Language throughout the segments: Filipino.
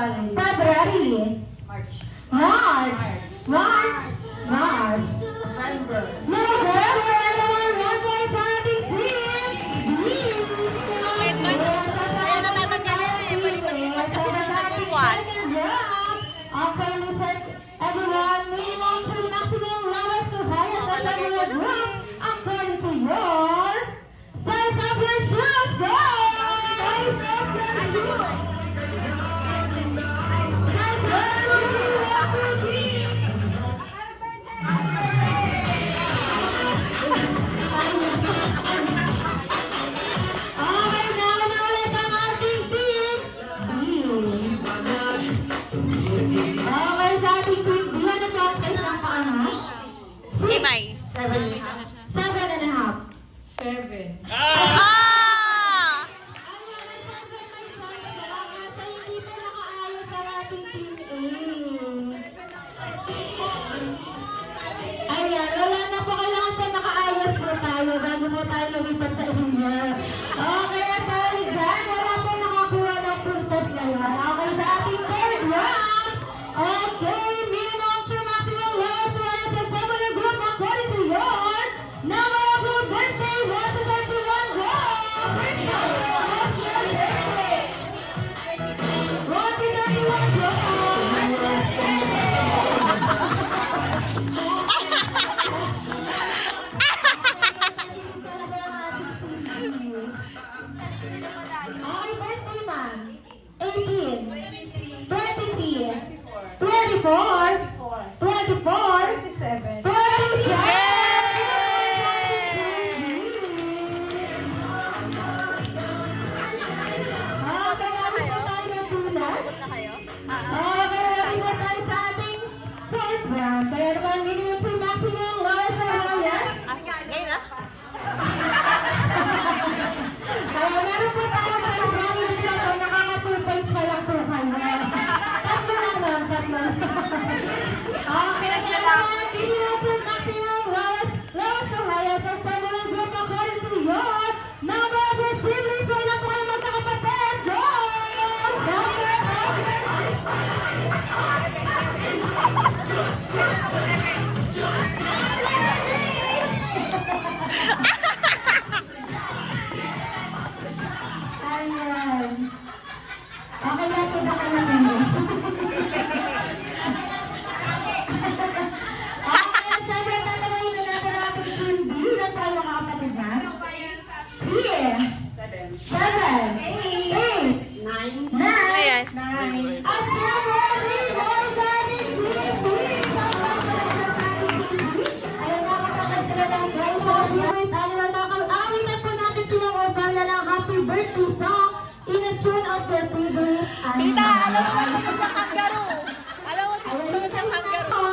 February. March. March. March. March. November. November. One point sa ating team. Wait, kaya natatanggalin eh. Palipat-lipat kasi ng nagbuwan. Okay, listen, everyone, minimum to maximum lowest to highest assembly group according to your size of your shoes, guys! Size of your shoes! Size of your shoes! Okay, naman na ulit ang ating team. Okay, sa ating team, bilan na po ang size ng paangat? Himay. 7.5. 7. Ah! Ayan, wala na po. Kailangan po nakaayos po tayo bago po tayo lumipat sa inyo. Okay, sorry dyan. Wala po nakakuha ng puntos ngayon. Okay, sa ating third round. Okay, minimum to maximum lowest rise sa assembly group according to your number of your birthday. 1 to 31, go! Birthday! What's your birthday? 1 to 31, go! Okay, birthday man. 18, 23, 24, 24, 7. 27. Okay, ano po tayo ng tunay? Na kayo? Okay, ready na tayo sa ating fourth round. Kaya naman, minimum to maximum lowest na highest. Ngayon na? Kaya meron po tayo sa isang dito. So, nakaka-2 points pa lang po kayo. Tatlo lang lang, tatlo. Okay, kaya naman, minimum to maximum lowest to highest. Sa several group according to your number of your siblings. Wala lang po kayo magkakapatid. Go! Number of your siblings. Ayan. Okay na, kita ka na ngayon. Okay, sabi na tatawin na natin ang ating team B. Ilan tayo mga kapatid na? 3, 7, 8, 9, Ayan. 9. At seven, more than it will be. Ayun, nakakakad sila ng guys. Favorite animal nakakawin na po natin silang oval na ng happy birthday song in a tune of their favorite animal. Tita, alam mo tungkol sa kangaroo? Alam mo tungkol sa kangaroo?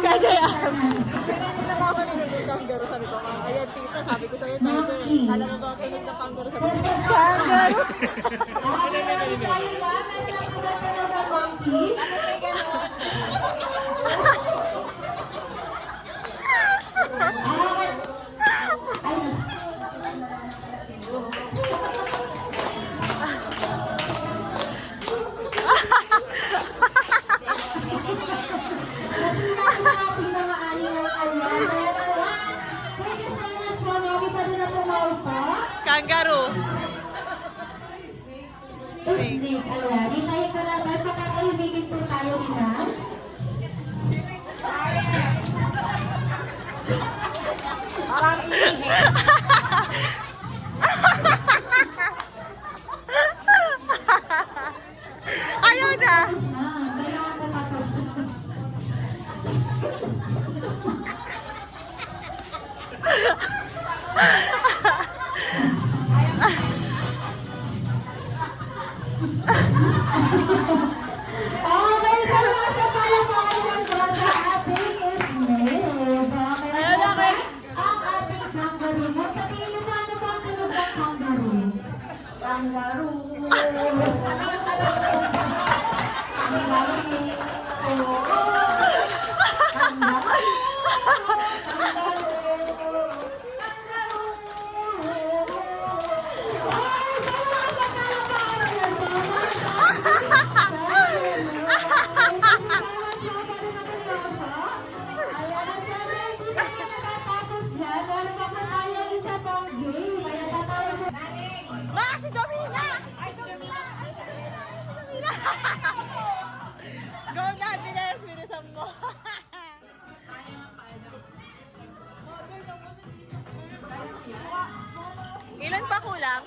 Cat, yeah. Kasi pinakita mo ako ng kangaroo, sabi ko, ayan tita, sabi ko sa'yo, tiger eh. Alam mo ba ang tunog ng kangaroo? Sabi ko, kangaroo! Kangaroo! Snake, ayan. Di tayo sa naman, pakakahimigin po tayo na. Parang iihin. Okay, so nasa palakayan ng sa ating ismail. Ayun na, okay. Ang ating kangaroo. Sa tingin niyo sa ano po ang tunog ng kangaroo? Kangaroo. Baka si Domina! Ay, si Domina! Ay, si Domina! Ay, si Domina! Go na, Pines! Bilisan mo! Ilan pa kulang?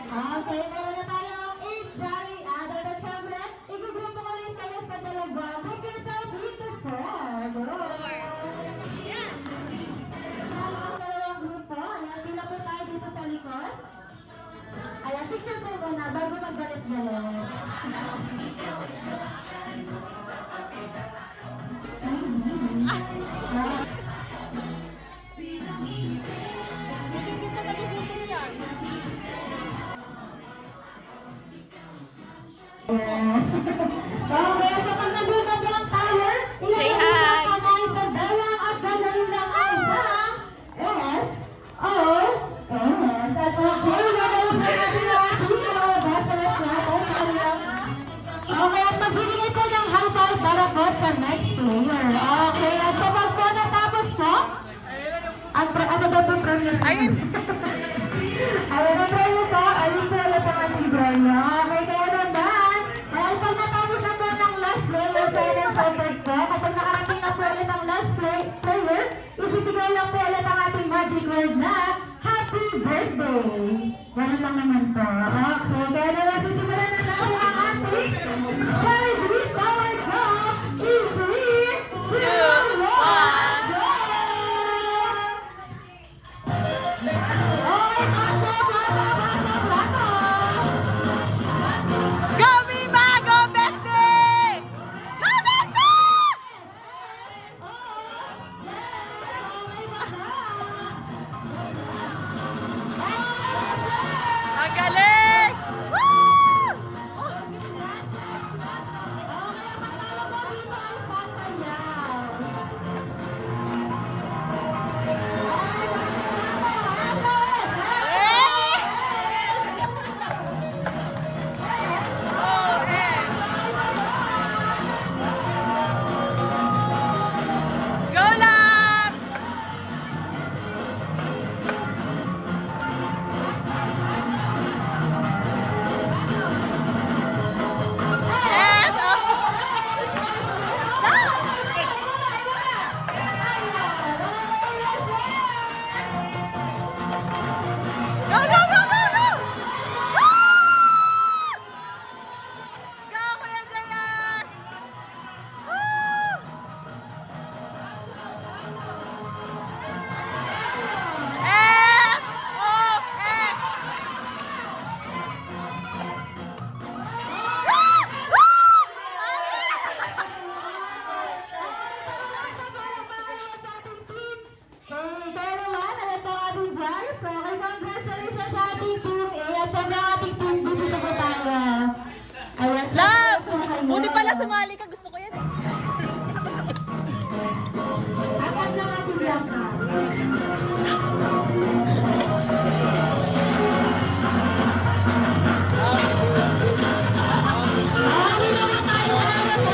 Okay, meron na tayong age, Shari, Adult, at syempre, igugrupo ko rin kayo sa dalawa. Take yourself into four. Ang dalawang grupo, ayan, pila po tayo dito sa likod. Ayan, picture po muna bago maggalit-galit. Buti hindi pa nagugutom yan. Okay, so pag nagugat lang tayo, Say ilagay hi. ang kamay sa dalawang at gagawin lang ang isang S, O, S. At okay, gagawin na natin ang ating basa na siya sa kanilang. Okay, at magbibigay po ng high five para po sa next player. Okay, at kapag po natapos po, ano ba po premier? Ayun. Ayun na tayo po, ayun po ulit ang ating Brian. Okay, kaya naman, dahil pag natapos na po ng last player, silent separate po, kapag nakarating na po ulit ang last player, ibibigay lang po ulit ang ating magic word na Happy Birthday! Ganun lang naman po. Okay, kaya naman sisimulan na natin ang ating 5 power drop in 3, 2, 1, go! Go, Mima! Go, Bestie! Go, Bestie! Ang galing! Woo! Oh, yeah. Go, love! Yes! Go, go, go, go, go! Woo! Go, Kuya Jayan! Woo! F! O! F! Kaya naman, alam po ang ating prize. Okay, congratulations sa ating team A at syempre ang ating team B dito po tayo. Ayan, Love! so, kayo. Buti pala sumali ka. Gusto ko yan. Apat ng ating Bianca. Okay naman tayo sa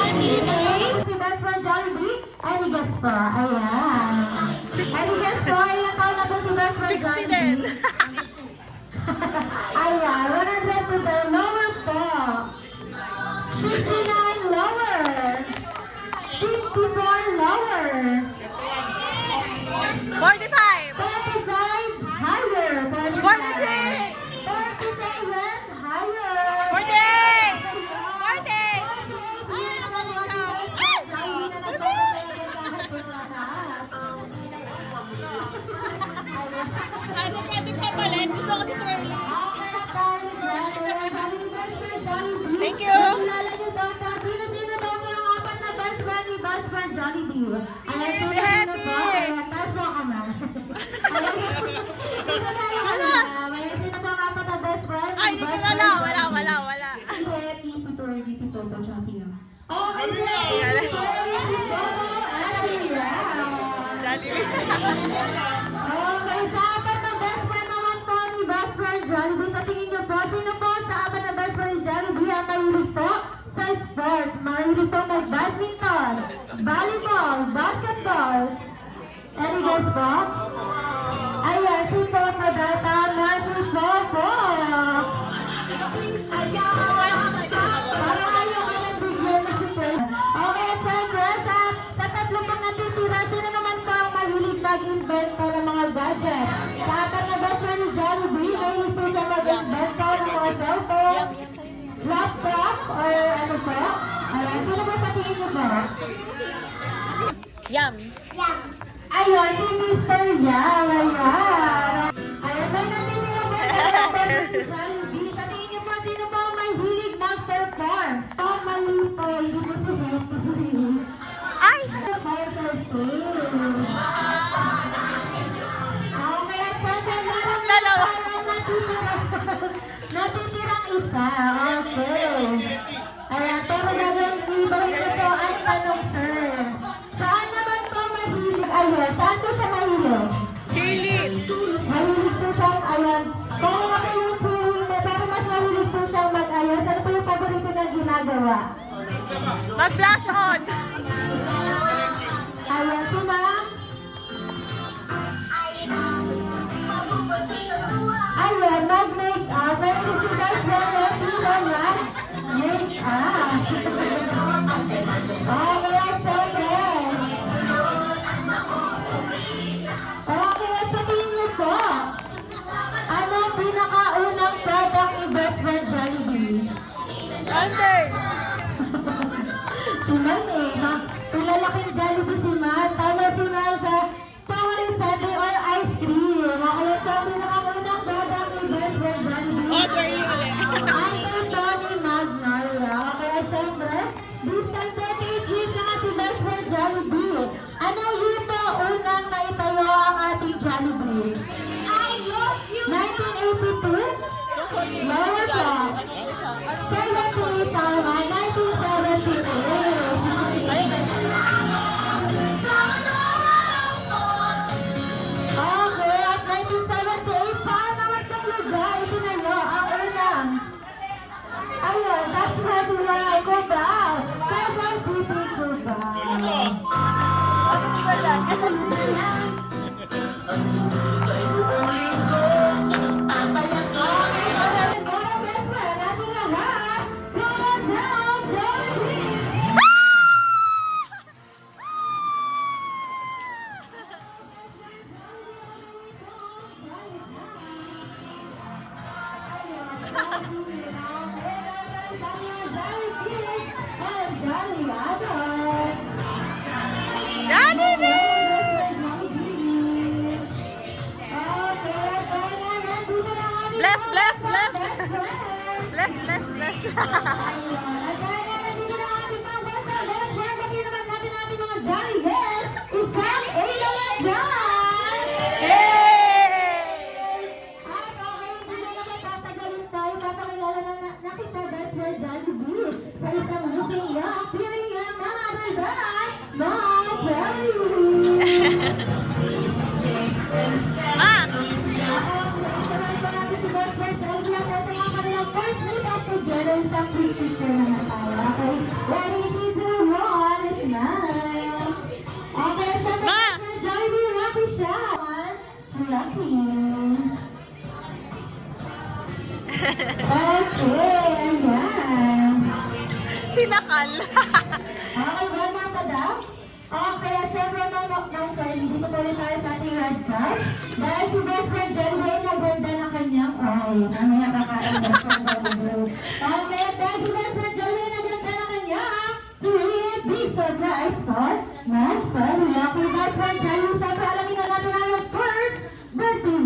ating A. Si Best Friend Jollibee, any guess po? Ayan. Any guess po? Ilang taon na po si Best Friend 60 Jollibee? din. Ayan, 100 po tayo. Lower po. 59 lower. 54 lower. 45! 45 higher. 46! 47 higher. 48! 40! Ano pwede pa balik? Gusto ko si Twirly. Thank you. Sino daw po ang apat na best friend ni Best Friend Jollibee? Ayan, Si Hetty. Ayan, taas po ka, ma'am. Sino tayo kanina? Ayan, sino po ang apat na best friend? Ay, hindi ko na. Wala. Si Hetty, si Torby, si Toto, tsaka sino? Okay, si Hetty, si Torby, si Toto, at si Yao. Okay, sa apat na best friend naman po ni Best Friend Jollibee, sa tingin niyo po, sino po sa apat na best friend ni Jollibee ang mahilig po sa sport? Mahilig po mag-badminton, volleyball, basketball. Any guys po? Ayan, si Popo daw, tama si Popo. Parang ayaw ka nagbigyan ng super. Okay, at syempre, sa tatlo pong natitira, sino naman po ang mahilig mag-invento ng mga gadget? Sa apat na best friend ni Jollibee, mahilig po siya mag-invento ng mga cellphone, laptop, or ano po? Ayan, sino ba sa tingin niyo po? Yum. Ayun, si Mr. Yam. Ayan. Ayun, may natitira po sa Jollibee. Sa tingin niyo po, sino po ang mahilig mag-perform? Ang mahilig po, hindi po si Hetty. Ay! Okay, at syempre, meron na Dalawa. tayong natitirang isa. Okay. Ayan, pero gagawin ibalik ko po ang tanong, sir. Saan naman po mahilig? Ayun, saan po siya mahilig? Cheerlead. Mahilig po siyang, ayan, kaya ako yung cheering mo, pero mas mahilig po siyang mag-ayos. Ano po yung paborito na ginagawa? Mag-flash on. Ayan, si ma'am. Ayun, mag-make up. Mahilig si guys na make up. Okay, at syempre. Okay, at sa tingin niyo po, ano ang pinakaunang product ni Best Friend Jollibee? Sunday. Si Man eh, ha? Tulalaking Jollibee si Man. Tama si Man sa chocolate sundae or ice cream. Okay, at sa pinakaunang product ni Best Friend Jollibee. Oh, Twirly ulit. Answer to ni Magnolia. Okay, at syempre, this time 38 years na nga si Best Friend Jollibee. Anong year to unang naitayo ang ating Jollibee? 1982? Lower pa. 78 tama, 1978. Okay, at 1978, saan naman itong lugar itinayo ang unang? Ayun, that's not why Cubao. Quezon City, Cubao. Okay, ayan. Sinakal. Okay, one more pa daw? Okay, at syempre ng friend, dito po ulit tayo sa ating red card. Dahil si Best Friend Jollibee naganda na kanyang ang mga kakain Best Friend Jollibee. Okay, at dahil si Best Friend Jollibee naganda na kanyang 3 big surprise for Best Friend. Lucky Best Friend Jollibee. Siyempre, alamin na natin ang first birthday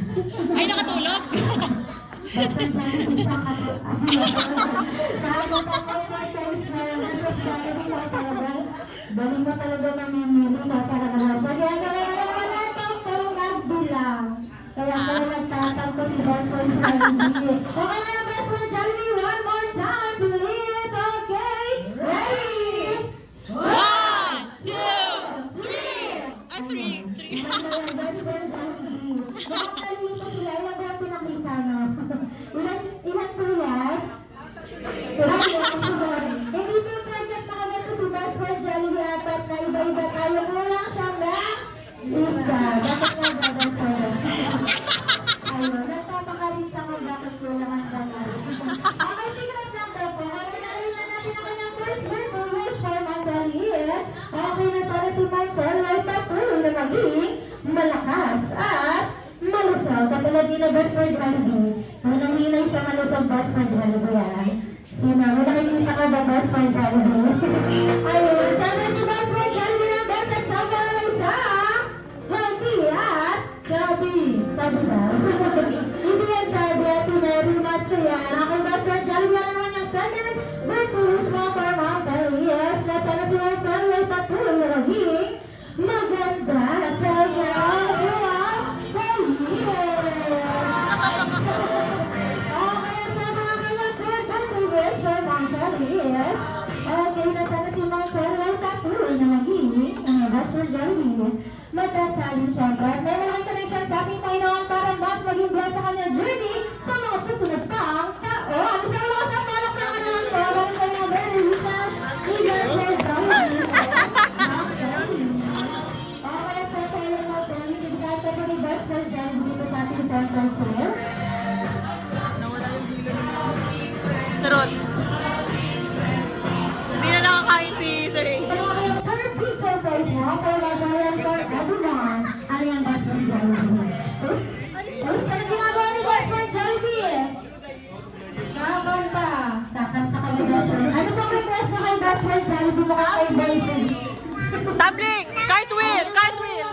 Ay, nakatulog! Best friend Jollibee, isang galing mo talaga mamimili na para naman. Kaya wala to nagbilang. Kaya nagtatampo si best friend Jollibee. Okay na best friend Jollibee, one more time, please. Okay, ready? 1, 2, 3! Ay, 3! Nakakalito sila, ilan ba ang pinakita no? Ilan po yan? Hindi po project na kagad ko si best friend Jollibee apat na iba-iba tayo. Kulang siya na isa. Dapat nga dapat tayo. Ayun, nagpapakarin siya kung bakit kulang ang dalawa. Okay, secret lang daw po. Kaya narin na natin ako ng first birthday wish for Marcel is okay na para si Marcel ay patuloy na maging malakas at malusog. Katulad din na best friend Jollibee. Unang hinay sa malusog best friend Jollibee yan. Yun na, may nakikita ka ba best friend Jollibee? Ayun, syempre si best friend Jollibee ang best example ay sa healthy at chubby. Chubby ba? Hindi yan chubby at tinari macho yan. Ako best friend Jollibee ang naman yung second birthday wish mo for Mom Yes, na sana si Mom Kelly ay patuloy na maging maganda. Syempre, okay, na sana si Ma'am Pearl ay patuloy na magiging best friend Jollibee. Magkasalin siyempre at may malaking connection sa ating Panginoon para mas maging blessed sa kanyang journey sa mga susunod pang taon. Siya mga sa palakpakan naman po para sa mga Berlisa ni best friend Jollibee. Okay, so tayo mo po, ibigay ko ni best friend Jollibee dito sa ating center chair. Tarot. Hindi na nakakain si Sir A. Third big surprise mo for Ryan for everyone. Ano yung best friend Jollibee? Ano ginagawa ni best friend Jollibee? Kakanta. Kakanta ka ni best friend. Ano bang request mo kay best friend Jollibee mo kay Basil? Tabling! Cartwheel! Cartwheel!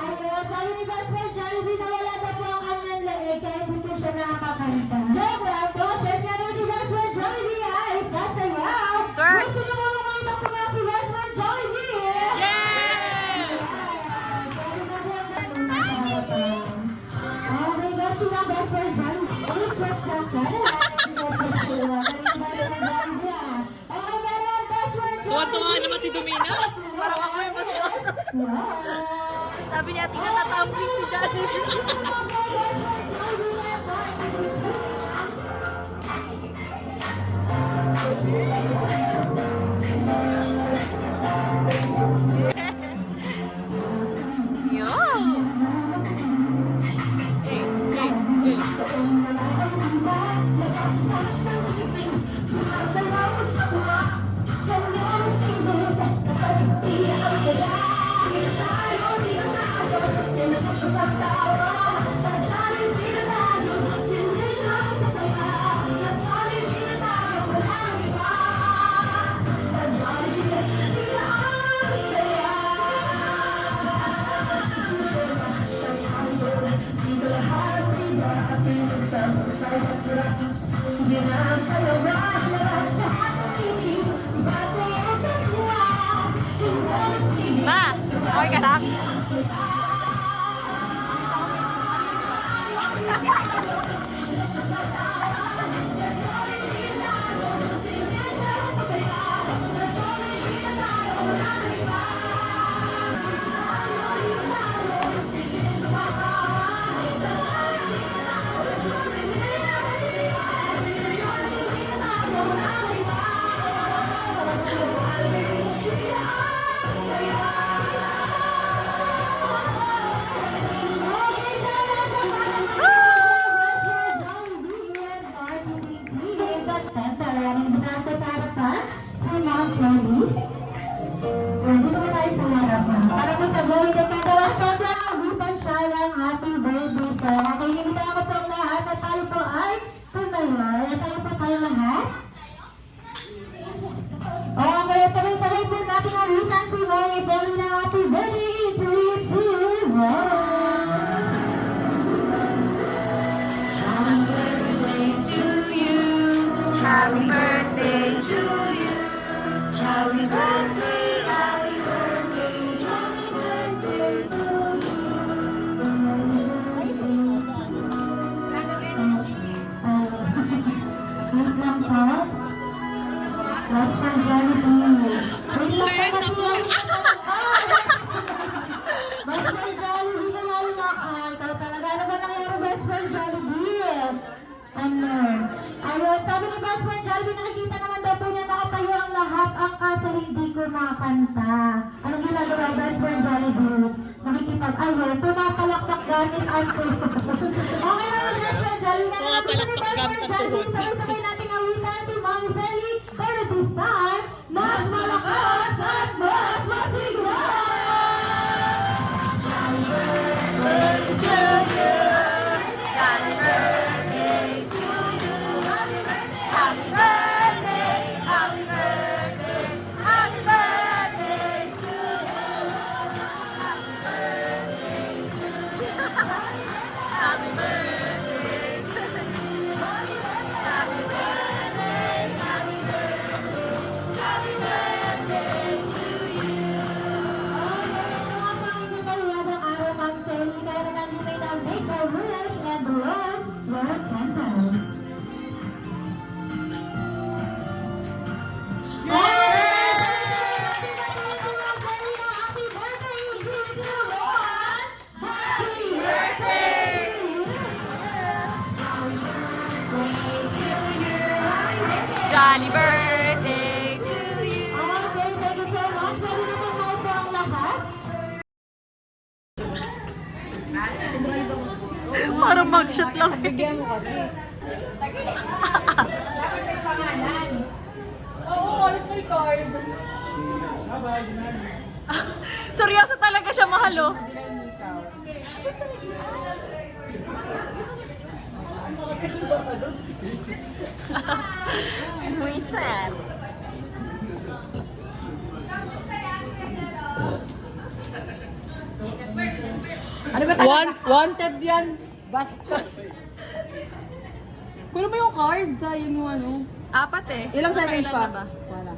Ayun, sabi ni best friend Jollibee na wala na po ang kanyang leeg kaya hindi po siya nakakakanta. Joke lang po, says nga naman si best friend Jollibee ay sasayaw. Twerk! Gusto niyo mo makita ko na si best friend Jollibee? Yay! Okay, gusto na best friend Jollibee. Okay, best sa akin. Okay, ganyan, best friend Tuwan-tuwa naman si Domina. Parang ako yung masaya. Sabi niya, tinatatumbling si Jollibee. Ma, okay ka lang? Para po sa buhay na pagkawa siya sa abutan siya ng happy birthday sir. Okay, hinihintay ako po ang lahat at tayo po ay tumayo. Tayo po tayo lahat. Okay, sabay-sabay po natin ang witan si Mami Belly ng happy birthday in 3, 2, 1. Ano? Ayun, sabi ni Best Friend Jollibee, nakikita naman daw po niya nakatayo ang lahat, ang kaso hindi ko makanta. Anong ginagawa, Best Friend Jollibee? Ayun, pumapalakpak gamit ang tuhod. Okay na yung Best Friend Jollibee. Pumapalakpak gamit ang tuhod. Sabay-sabay natin awitan si Mami Feli, pero this time, mas malakas at mas masigla! Jolly birthday to you! Okay, thank you so much. Pwede na po maupo ang lahat. Parang mag-shot lang. Bigyan mo kasi. May pangalan. Oo, ulit may card. Seryoso talaga siya, mahal oh. Bilang mo ikaw. Luisan. Ano ba talaga? Wanted yan. Bastos. Kuno mo yung card sa yung ano. Apat eh. Ilang seconds Kailan pa? na ba? Wala.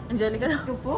Angelica. Ito po.